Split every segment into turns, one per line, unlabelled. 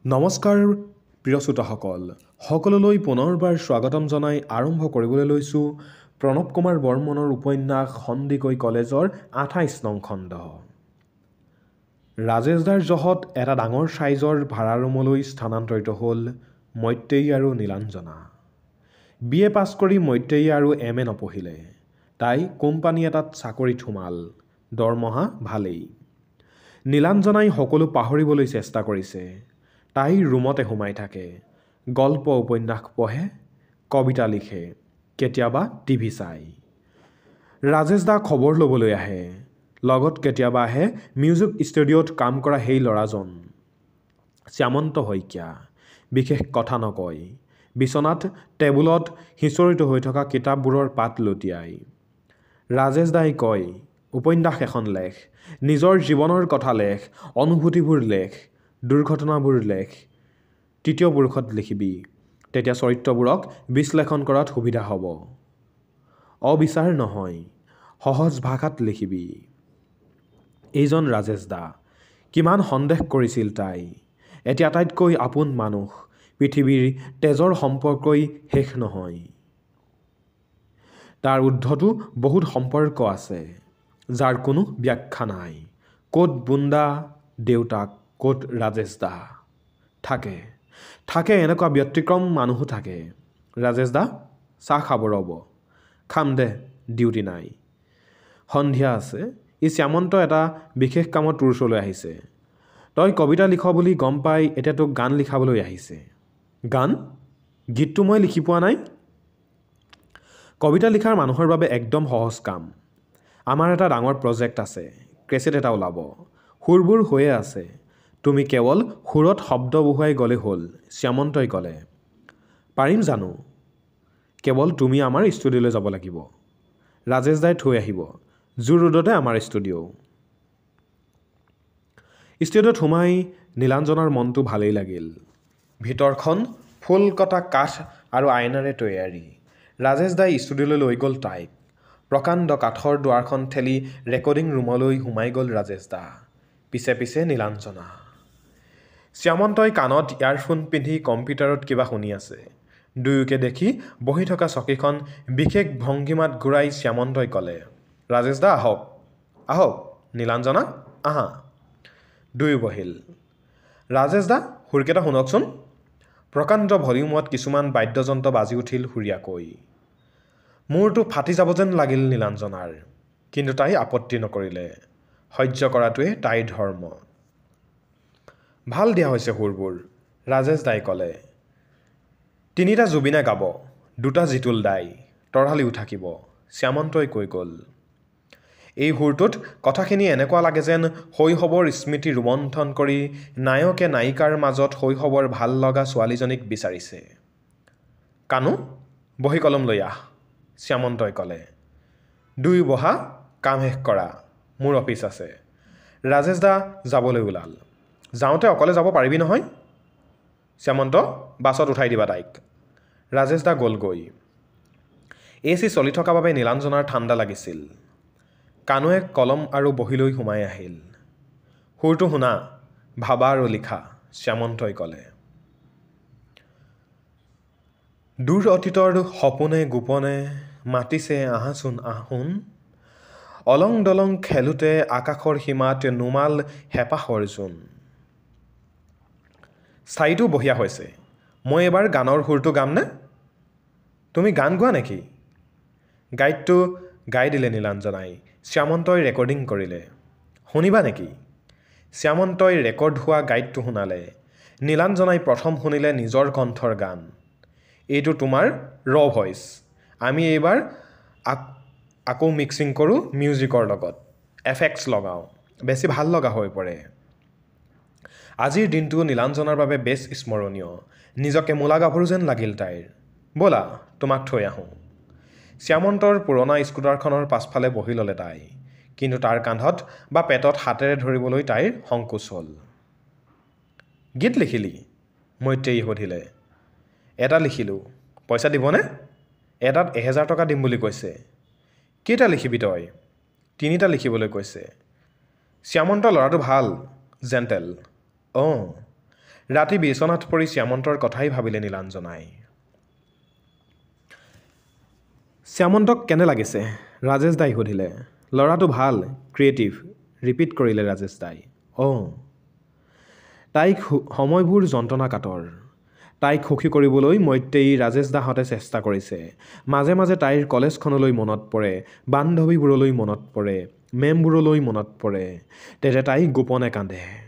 নমস্কাৰ প্ৰিয় শ্ৰোতাসকল, সকলোলৈ পুনৰবাৰ স্বাগতম জনাই আৰম্ভ কৰিবলৈ লৈছোঁ প্ৰণৱ কুমাৰ বৰ্মনৰ উপন্যাস সন্দিকৈ কলেজৰ ২৮ নং খণ্ড। ৰাজেশদাৰ জহত এটা ডাঙৰ ছাইজৰ ভাড়া ৰুমলৈ স্থানান্তৰিত হ'ল মৈত্ৰেয়ী আৰু নীলাঞ্জনা। BA পাছ কৰি মৈত্ৰেয়ী আৰু MA নপঢ়িলে। তাই কোম্পানী এটাত চাকৰিত সোমাল, দৰমহা ভালেই। নীলাঞ্জনাই সকলো পাহৰিবলৈ চেষ্টা কৰিছে। তাই ৰুমতে সোমাই থাকে, গল্প উপন্যাস পঢ়ে, কবিতা লিখে, কেতিয়াবা টিভি চায়। ৰাজেশদা খবৰ ল'বলৈ আহে, লগত কেতিয়াবা আহে মিউজিক ষ্টুডিঅ'ত কাম কৰা সেই ল'ৰাজন শ্যামন্ত শইকীয়া। বিশেষ কথা নকয়, বিচনাত টেবুলত সিঁচৰিত হৈ থকা কিতাপবোৰৰ পাত লুটিয়ায়। ৰাজেশদাই কয়, উপন্যাস এখন লেখ, নিজৰ জীৱনৰ কথা লেখ, অনুভূতিবোৰ লেখ, দুৰ্ঘটনাবোৰ লেখ। তৃতীয় পুৰুষত লিখিবি, তেতিয়া চৰিত্ৰবোৰক বিশ্লেষণ কৰাত সুবিধা হ'ব। অবিচাৰ নহয়, সহজ ভাষাত লিখিবি। এইজন ৰাজেশদা। কিমান সন্দেহ কৰিছিল তাই। এতিয়া আটাইতকৈ আপোন মানুহ, পৃথিৱীৰ তেজৰ সম্পৰ্কই শেষ নহয়। তাৰ ঊৰ্ধতো বহুত সম্পৰ্ক আছে, যাৰ কোনো ব্যাখ্যা নাই। ক'ত বুন্দা দেউতাক, ক'ত ৰাজেশদা। থাকে এনেকুৱা ব্যতিক্ৰম মানুহো থাকে। ৰাজেশদা, চাহ খাব ৰ'ব। খাম দে, ডিউটি নাই। সন্ধিয়া আছে। ই শ্যামন্ত এটা বিশেষ কামত তোৰ ওচৰলৈ আহিছে। তই কবিতা লিখ বুলি গম পাই এতিয়া তোক গান লিখাবলৈ আহিছে। গান? গীতটো মই লিখি পোৱা নাই। কবিতা লিখাৰ মানুহৰ বাবে একদম সহজ কাম। আমাৰ এটা ডাঙৰ প্ৰজেক্ট আছে, কেছেট এটা ওলাব। সুৰবোৰ হৈয়ে আছে, তুমি কেৱল সুৰত শব্দ বহুৱাই গ'লে হ'ল, শ্যামন্তই ক'লে। পাৰিম জানো? কেৱল তুমি আমাৰ ষ্টুডিঅ'লৈ যাব লাগিব। ৰাজেশদাই থৈ আহিব। জু ৰোডতে আমাৰ ষ্টুডিঅ'। ষ্টুডিঅ'ত সোমাই নীলাঞ্জনাৰ মনটো ভালেই লাগিল। ভিতৰখন ফুল কটা কাঠ আৰু আইনাৰে তৈয়াৰী। ৰাজেশদাই ষ্টুডিঅ'লৈ লৈ গ'ল তাইক। প্ৰকাণ্ড কাঠৰ দুৱাৰখন ঠেলি ৰেকৰ্ডিং ৰুমলৈ সোমাই গ'ল ৰাজেশদা। পিছে পিছে নীলাঞ্জনা। শ্যামন্তই কাণত ইয়াৰফোন পিন্ধি কম্পিউটাৰত কিবা শুনি আছে। দুয়োকে দেখি বহি থকা চকীখন বিশেষ ভংগীমাত ঘূৰাই শ্যামন্তই ক'লে, ৰাজেশদা আহক, আহক। নীলাঞ্জনা, আহা। দুয়ো বহিল। ৰাজেশদা, সুৰকেইটা শুনকচোন। প্ৰকাণ্ড ভলিউমত কিছুমান বাদ্যযন্ত্ৰ বাজি উঠিল সুৰীয়াকৈ। মূৰটো ফাটি যাব যেন লাগিল নীলাঞ্জনাৰ, কিন্তু তাই আপত্তি নকৰিলে। সহ্য কৰাটোৱে তাইৰ ধৰ্ম। ভাল দিয়া হৈছে সুৰবোৰ, ৰাজেশদাই ক'লে। ৩টা জুবিনে গাব, 2টা জিতুল দাই, তৰালিও থাকিব, শ্যামন্তই কৈ গ'ল। এই সুৰটোত কথাখিনি এনেকুৱা লাগে যেন শৈশৱৰ স্মৃতি ৰোমন্থন কৰি নায়কে নায়িকাৰ মাজত শৈশৱৰ ভাল লগা ছোৱালীজনীক বিচাৰিছে। কানু, বহী কলম লৈ আহ, শ্যামন্তই ক'লে। দুয়ো বহা, কাম শেষ কৰা, মোৰ অফিচ আছে। ৰাজেশদা যাবলৈ ওলাল। যাওঁতে অকলে যাব পাৰিবি নহয়? শ্যামন্ত, বাছত উঠাই দিবা তাইক। ৰাজেশদা গ'লগৈ। AC চলি থকা বাবে নীলাঞ্জনাৰ ঠাণ্ডা লাগিছিল। কানুৱে কলম আৰু বহীলৈ সোমাই আহিল। সুৰটো শুনা, ভাবা আৰু লিখা, শ্যামন্তই ক'লে। দূৰ অতীতৰ সপোনে গোপনে মাতিছে আহাচোন আহোন। অলং দলং খেলোতে আকাশৰ সীমাত নুমাল হেঁপাহৰ জোন। স্থায়ীটো বঢ়িয়া হৈছে। মই এবাৰ গানৰ সুৰটো গামনে? তুমি গান গোৱা নেকি? গাইডটো গাই দিলে নীলাঞ্জনাই। শ্যামন্তই ৰেকৰ্ডিং কৰিলে। শুনিবা নেকি? শ্যামন্তই ৰেকৰ্ড হোৱা গাইডটো শুনালে। নীলাঞ্জনাই প্ৰথম শুনিলে নিজৰ কণ্ঠৰ গান। এইটো তোমাৰ ৰ' ভইচ। আমি এইবাৰ আকৌ মিক্সিং কৰোঁ মিউজিকৰ লগত, এফেক্টছ লগাওঁ, বেছি ভাল লগা হৈ পৰে। আজিৰ দিনটো নীলাঞ্জনাৰ বাবে বেছ স্মৰণীয়। নিজকে মূলা গাভৰু যেন লাগিল তাইৰ। ব'লা, তোমাক থৈ আহোঁ। শ্যামন্তৰ পুৰণা স্কুটাৰখনৰ পাছফালে বহি ল'লে তাই, কিন্তু তাৰ কান্ধত বা পেটত হাতেৰে ধৰিবলৈ তাইৰ সংকোচ হ'ল। গীত লিখিলি? মৈত্ৰেয়ী সুধিলে। এটা লিখিলোঁ। পইচা দিবনে? এটাত 1000 টকা দিম বুলি কৈছে। কেইটা লিখিবি তই? 3টা লিখিবলৈ কৈছে। শ্যামন্ত ল'ৰাটো ভাল, জেণ্টেল। অঁ, ৰাতি বিচনাত পৰি শ্যামন্তৰ কথাই ভাবিলে নীলাঞ্জনাই। শ্যামন্তক কেনে লাগিছে? ৰাজেশ দাই সুধিলে। ল'ৰাটো ভাল, ক্ৰিয়েটিভ, ৰিপিট কৰিলে ৰাজেশ দাই। অঁ। তাইক সময়বোৰ যন্ত্ৰণা কাতৰ। তাইক সুখী কৰিবলৈ মৈত্ৰেয়ী ৰাজেশ দাহঁতে চেষ্টা কৰিছে। মাজে মাজে তাইৰ কলেজখনলৈ মনত পৰে, বান্ধৱীবোৰলৈ মনত পৰে, মেমবোৰলৈ মনত পৰে। তেতে তাই গোপনে কান্দে।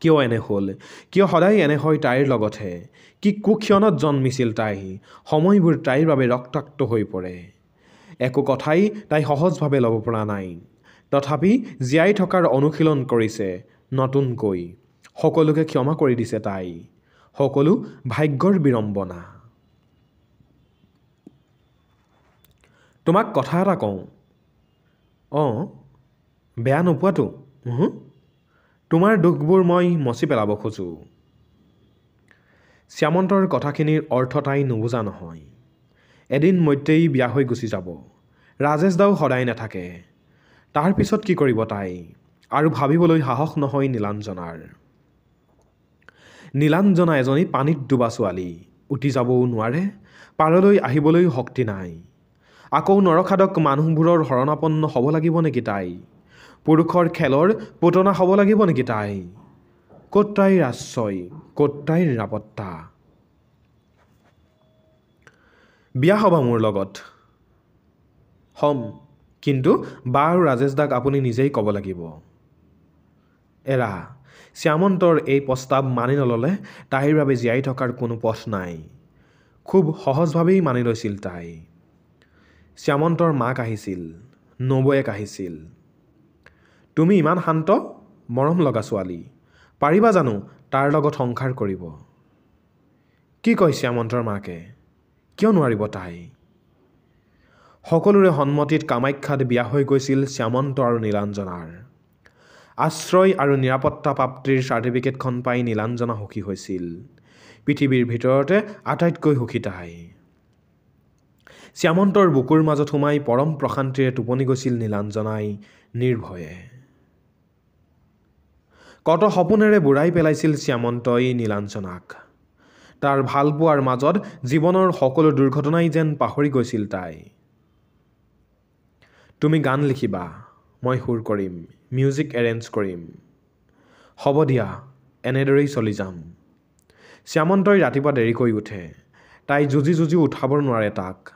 কিয় এনে হ'ল? কিয় সদায় এনে হয় তাইৰ লগতহে? কি কুক্ষণত জন্মিছিল তাই? সময়বোৰ তাইৰ বাবে ৰক্তাক্ত হৈ পৰে। একো কথাই তাই সহজভাৱে ল'ব পৰা নাই। তথাপি জীয়াই থকাৰ অনুশীলন কৰিছে নতুনকৈ। সকলোকে ক্ষমা কৰি দিছে তাই। সকলো ভাগ্যৰ বিড়ম্বনা। তোমাক কথা এটা কওঁ। অঁ, বেয়া নোপোৱাতো? তোমাৰ দুখবোৰ মই মচি পেলাব খোজোঁ। শ্যামন্তৰ কথাখিনিৰ অৰ্থ তাই নুবুজা নহয়। এদিন মৈত্ৰেয়ী বিয়া হৈ গুচি যাব। ৰাজেশ দাও সদায় নাথাকে। তাৰ পিছত কি কৰিব তাই? আৰু ভাবিবলৈ সাহস নহয় নীলাঞ্জনাৰ। নীলাঞ্জনা এজনী পানীত ডুবা ছোৱালী। উটি যাবও নোৱাৰে, পাৰলৈ আহিবলৈ শক্তি নাই। আকৌ নৰখাদক মানুহবোৰৰ শৰণাপন্ন হ'ব লাগিব নেকি তাই? পুৰুষৰ খেলৰ পুতনা হ'ব লাগিব নেকি তাই? ক'ত তাইৰ আশ্ৰয়, ক'ত তাইৰ নিৰাপত্তা? বিয়া হ'বা মোৰ লগত? হ'ম, কিন্তু বা আৰু ৰাজেশ দাক আপুনি নিজেই ক'ব লাগিব। এৰা, শ্যামন্তৰ এই প্ৰস্তাৱ মানি নল'লে তাইৰ বাবে জীয়াই থকাৰ কোনো পথ নাই। খুব সহজভাৱেই মানি লৈছিল তাই। শ্যামন্তৰ মাক আহিছিল, নবৌৱেক আহিছিল। তুমি ইমান শান্ত, মৰম লগা ছোৱালী, পাৰিবা জানো তাৰ লগত সংসাৰ কৰিব? কি কয় শ্যামন্তৰ মাকে? কিয় নোৱাৰিব তাই? সকলোৰে সন্মতিত কামাখ্যাত বিয়া হৈ গৈছিল শ্যামন্ত আৰু নীলাঞ্জনাৰ। আশ্ৰয় আৰু নিৰাপত্তা প্ৰাপ্তিৰ চাৰ্টিফিকেটখন পাই নীলাঞ্জনা সুখী হৈছিল। পৃথিৱীৰ ভিতৰতে আটাইতকৈ সুখী তাই। শ্যামন্তৰ বুকুৰ মাজত সোমাই পৰম প্ৰশান্তিৰে টোপনি গৈছিল নীলাঞ্জনাই নিৰ্ভয়ে। কত সপোনেৰে বুঢ়াই পেলাইছিল শ্যামন্তই নীলাঞ্জনাক। তাৰ ভালপোৱাৰ মাজত জীৱনৰ সকলো দুৰ্ঘটনাই যেন পাহৰি গৈছিল তাই। তুমি গান লিখিবা, মই সুৰ কৰিম, মিউজিক এৰেঞ্জ কৰিম। হ'ব দিয়া, এনেদৰেই চলি যাম। শ্যামন্তই ৰাতিপুৱা দেৰিকৈ উঠে। তাই যুঁজি যুঁজি উঠাব নোৱাৰে তাক।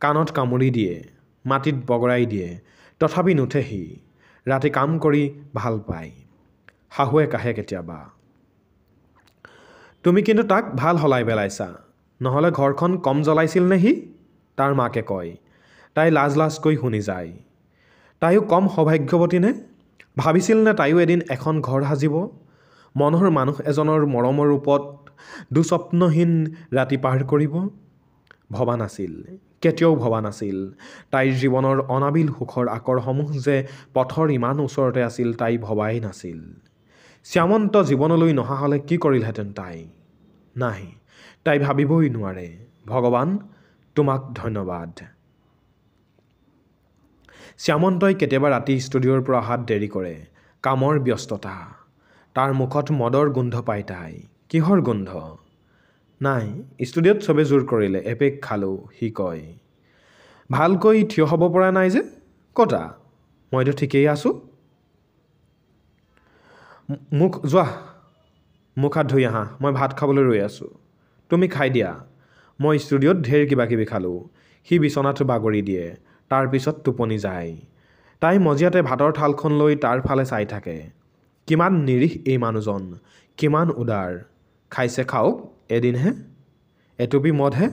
কাণত কামুৰি দিয়ে, মাটিত বগৰাই দিয়ে, তথাপি নুঠে সি। ৰাতি কাম কৰি ভাল পায়। শাহুৱেক আহে কেতিয়াবা। তুমি কিন্তু তাক ভাল সলাই পেলাইছা, নহ'লে ঘৰখন কম জ্বলাইছিল নে সি? তাৰ মাকে কয়। তাই লাজ লাজকৈ শুনি যায়। তাইও কম সৌভাগ্যৱতী নে? ভাবিছিল নে তাইও এদিন এখন ঘৰ সাজিব? মনৰ মানুহ এজনৰ মৰমৰ ৰূপত দুস্বপ্নহীন ৰাতি পাৰ কৰিব? ভবা নাছিল, কেতিয়াও ভবা নাছিল তাইৰ জীৱনৰ অনাবিল সুখৰ আকৰসমূহ যে পথৰ ইমান ওচৰতে আছিল তাই ভবাই নাছিল। শ্যামন্ত জীৱনলৈ নহা হ'লে কি কৰিলহেঁতেন তাই? নাই, তাই ভাবিবই নোৱাৰে। ভগৱান, তোমাক ধন্যবাদ। শ্যামন্তই কেতিয়াবা ৰাতি ষ্টুডিঅ'ৰ পৰা অহাত দেৰি কৰে। কামৰ ব্যস্ততা। তাৰ মুখত মদৰ গোন্ধ পায় তাই। কিহৰ গোন্ধ? নাই, ষ্টুডিঅ'ত চবে জোৰ কৰিলে, এপেক খালোঁ, সি কয়। ভালকৈ থিয় হ'ব পৰা নাই যে? কতা? মইতো ঠিকেই আছোঁ। যোৱা, মুখ হাত ধুই আহা, মই ভাত খাবলৈ ৰৈ আছোঁ। তুমি খাই দিয়া। মই ষ্টুডিঅ'ত ঢেৰ কিবা কিবি খালোঁ। সি বিচনাত বাগৰি দিয়ে। তাৰ পিছত টোপনি যায়। তাই মজিয়াতে ভাতৰ থালখন লৈ তাৰ ফালে চাই থাকে। কিমান নিৰীহ এই মানুহজন, কিমান উদাৰ। খাইছে খাওক, এদিনহে। এটুপি মদহে।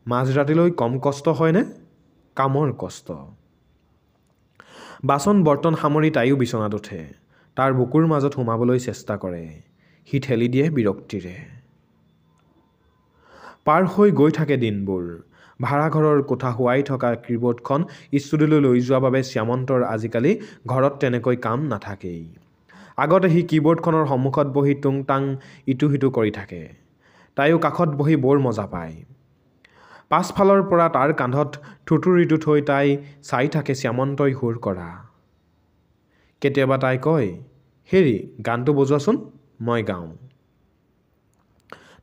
মাজৰাতিলৈ কম কষ্ট হয়নে? কামৰ কষ্ট। বাচন বৰ্তন সামৰি তাইও বিচনাত উঠে। তাৰ বুকুৰ মাজত সোমাবলৈ চেষ্টা কৰে। সি ঠেলি দিয়ে বিৰক্তিৰে। পাৰ হৈ গৈ থাকে দিনবোৰ। ভাড়াঘৰৰ কোঠা শুৱাই থকা কীবৰ্ডখন ষ্টুডিঅ'লৈ লৈ যোৱা বাবে শ্যামন্তৰ আজিকালি ঘৰত তেনেকৈ কাম নাথাকেই। আগতে সি কীবৰ্ডখনৰ সন্মুখত বহি টুং টাং ইটো সিটো কৰি থাকে। তাইও কাষত বহি বৰ মজা পায়। পাছফালৰ পৰা তাৰ কান্ধত থুতুৰিটো থৈ তাই চাই থাকে শ্যামন্তই সুৰ কৰা। কেতিয়াবা তাই কয়, হেৰি গানটো বজোৱাচোন, মই গাওঁ।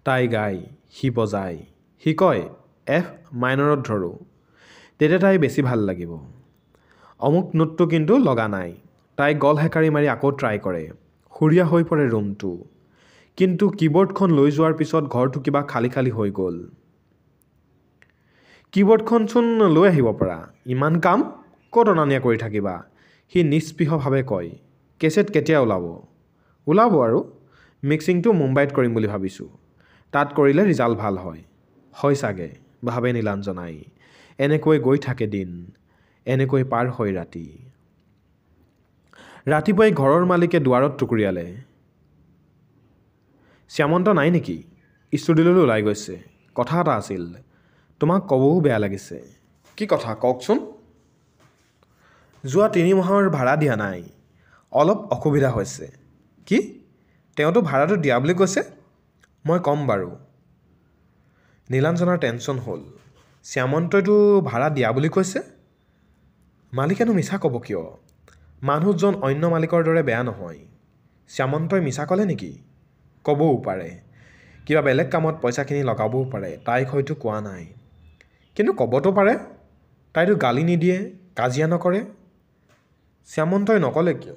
তাই গায়, সি বজায়, সি কয় এফ মাইনৰত ধৰোঁ, তেতিয়া তাই বেছি ভাল লাগিব। অমুক নোটটো কিন্তু লগা নাই। তাই গল হেকাৰি মাৰি আকৌ ট্ৰাই কৰে। সুৰীয়া হৈ পৰে ৰুমটো। কিন্তু কীবৰ্ডখন লৈ যোৱাৰ পিছত ঘৰটো কিবা খালী খালী হৈ গ'ল। কীবৰ্ডখনচোন লৈ আহিব পাৰা, ইমান কাম ক'ত অনা নিয়া কৰি থাকিবা, সি নিস্পৃহভাৱে কয়। কেছেট কেতিয়া ওলাব? ওলাব আৰু মিক্সিংটো মুম্বাইত কৰিম বুলি ভাবিছোঁ। তাত কৰিলে ৰিজাল্ট ভাল হয়। হয় চাগে, ভাবে নীলাঞ্জনাই। এনেকৈ গৈ থাকে দিন, এনেকৈ পাৰ হয় ৰাতি। ৰাতিপুৱাই ঘৰৰ মালিকে দুৱাৰত টুকুৰিয়ালে। শ্যামন্ত নাই নেকি? ষ্টুডিঅ'লৈ ওলাই গৈছে। কথা এটা আছিল, তোমাক ক'বও বেয়া লাগিছে। কি কথা কওকচোন? যোৱা 3 মাহৰ ভাড়া দিয়া নাই, অলপ অসুবিধা হৈছে। কি? তেওঁতো ভাড়াটো দিয়া বুলি কৈছে? মই ক'ম বাৰু। নীলাঞ্জনাৰ টেনশ্যন হ'ল। শ্যামন্তইতো ভাড়া দিয়া বুলি কৈছে। মালিকেনো মিছা ক'ব কিয়? মানুহজন অন্য মালিকৰ দৰে বেয়া নহয়। শ্যামন্তই মিছা ক'লে নেকি? ক'বও পাৰে। কিবা বেলেগ কামত পইচাখিনি লগাবও পাৰে, তাইক হয়তো কোৱা নাই। কিন্তু ক'বতো পাৰে। তাইতো গালি নিদিয়ে, কাজিয়া নকৰে। শ্যামন্তই নক'লে কিয়?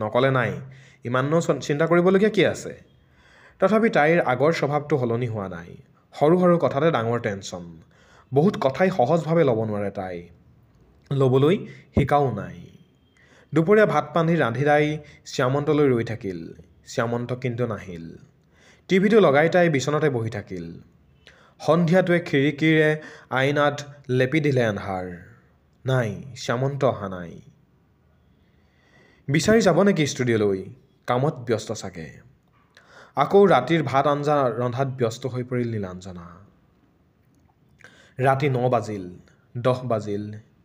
নক'লে নাই, ইমানো চিন্তা কৰিবলগীয়া কি আছে? তথাপি তাইৰ আগৰ স্বভাৱটো সলনি হোৱা নাই। সৰু সৰু কথাতে ডাঙৰ টেনশ্যন। বহুত কথাই সহজভাৱে ল'ব নোৱাৰে তাই। ল'বলৈ শিকাও নাই। দুপৰীয়া ভাত পানী ৰান্ধি তাই শ্যামন্তলৈ ৰৈ থাকিল। শ্যামন্ত কিন্তু নাহিল। টিভিটো লগাই তাই বিচনাতে বহি থাকিল। সন্ধিয়াটোৱে খিৰিকীৰে আইনাত লেপি দিলে আন্ধাৰ। নাই, শ্যামন্ত অহা নাই। বিচাৰি যাব নেকি ষ্টুডিঅ'লৈ? কামত ব্যস্ত চাগে। আকৌ ৰাতিৰ ভাত আঞ্জা ৰন্ধাত ব্যস্ত হৈ পৰিল নীলাঞ্জনা। ৰাতি 9 বাজিল, 10 বাজিল,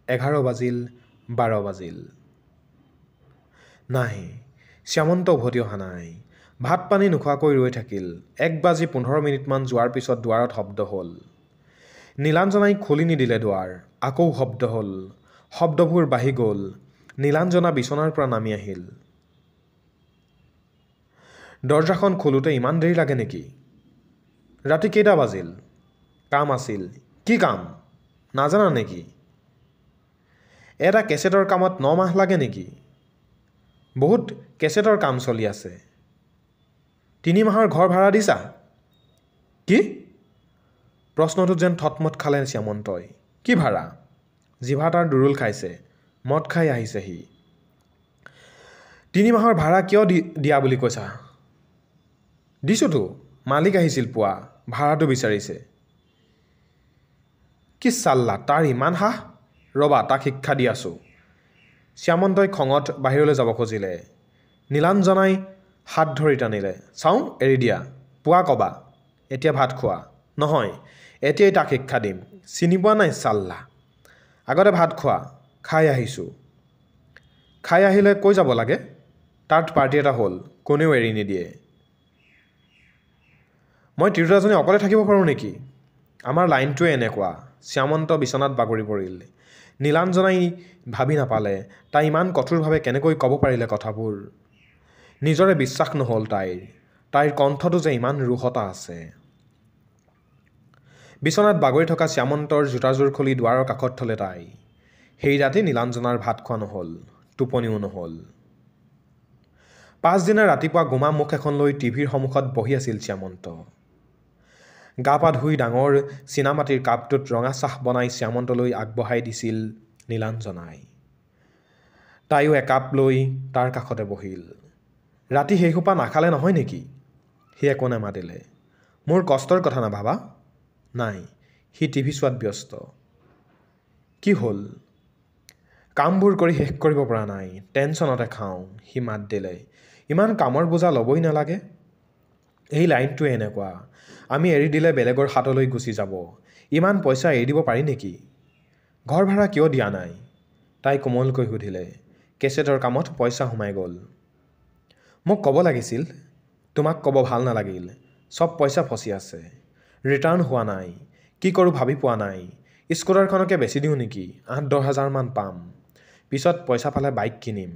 11 বাজিল, 12 বাজিল। নাই, শ্যামন্ত উভতি অহা নাই। ভাত পানী নোখোৱাকৈ ৰৈ থাকিল। 1:15 যোৱাৰ পিছত দুৱাৰত শব্দ হ'ল। নীলাঞ্জনাই খুলি নিদিলে দুৱাৰ। আকৌ শব্দ হ'ল। শব্দবোৰ বাঢ়ি গ'ল। নীলাঞ্জনা বিচনাৰ পৰা নামি আহিল। দৰজাখন খোলোতে ইমান দেৰি লাগে নেকি? ৰাতি কেইটা বাজিল? কাম আছিল। কি কাম? নাজানা নেকি? এটা কেছেটৰ কামত 9 মাহ লাগে নেকি? বহুত কেছেটৰ কাম চলি আছে। 3 মাহৰ ঘৰ ভাড়া দিছা? কি? প্ৰশ্নটোত যেন থতমত খালে শ্যামন্তই। কি ভাড়া? জিভা তাৰ দুৰুল খাইছে। মদ খাই আহিছে সি। 3 মাহৰ ভাড়া কিয় দিয়া বুলি কৈছা? দিছোঁতো, মালিক আহিছিল পুৱা, ভাড়াটো বিচাৰিছে। কি চাল্লা, তাৰ ইমান সাহ? ৰ'বা, তাক শিক্ষা দি আছোঁ। শ্যামন্তই খঙত বাহিৰলৈ যাব খুজিলে। নীলাঞ্জনাই হাত ধৰি টানিলে। চাওঁ, এৰি দিয়া। পুৱা ক'বা। এতিয়া ভাত খোৱা। নহয়, এতিয়াই তাক শিক্ষা দিম। চিনি পোৱা নাই চাল্লা। আগতে ভাত খোৱা। খাই আহিছোঁ। খাই আহিলে কৈ যাব লাগে? তাত পাৰ্টি এটা হ'ল, কোনেও এৰি নিদিয়ে। মই তিৰোতাজনী অকলে থাকিব পাৰোঁ নেকি? আমাৰ লাইনটোৱে এনেকুৱা। শ্যামন্ত বিচনাত বাগৰি পৰিল। নীলাঞ্জনাই ভাবি নাপালে, তাই ইমান কঠোৰভাৱে কেনেকৈ ক'ব পাৰিলে কথাবোৰ। নিজৰে বিশ্বাস নহ'ল তাইৰ। তাইৰ কণ্ঠটো যে ইমান ৰোহতা আছে। বিচনাত বাগৰি থকা শ্যামন্তৰ জোতাযোৰ খুলি দুৱাৰৰ কাষত থ'লে তাই। সেই ৰাতি নীলাঞ্জনাৰ ভাত খোৱা নহ'ল, টোপনিও নহ'ল। পাছদিনা ৰাতিপুৱা গোমা মুখ এখন লৈ টিভিৰ সন্মুখত বহি আছিল শ্যামন্ত। গা পা ধুই ডাঙৰ চীনামাটিৰ কাপটোত ৰঙা চাহ বনাই শ্যামন্তলৈ আগবঢ়াই দিছিল নীলাঞ্জনাই। তাইও একাপ লৈ তাৰ কাষতে বহিল। ৰাতি সেইসোপা নাখালে নহয় নেকি? সি একো নেমাতিলে। মোৰ কষ্টৰ কথা নাভাবা? নাই, সি টিভি চোৱাত ব্যস্ত। কি হ'ল? কামবোৰ কৰি শেষ কৰিব পৰা নাই, টেনশ্যনতে খাওঁ, সি মাত দিলে। ইমান কামৰ বোজা ল'বই নালাগে। এই লাইনটোৱে এনেকুৱা। আমি এৰি দিলে বেলেগৰ হাতলৈ গুচি যাব। ইমান পইচা এৰি দিব পাৰি নেকি? ঘৰ ভাড়া কিয় দিয়া নাই? তাই কোমলকৈ সুধিলে। কেছেটৰ কামত পইচা সোমাই গ'ল। মোক ক'ব লাগিছিল। তোমাক ক'ব ভাল নালাগিল। চব পইচা ফচি আছে। ৰিটাৰ্ণ হোৱা নাই। কি কৰোঁ ভাবি পোৱা নাই। স্কুটাৰখনকে বেচি দিওঁ নেকি? 8-10 হাজাৰমান পাম। পিছত পইচা পালে বাইক কিনিম।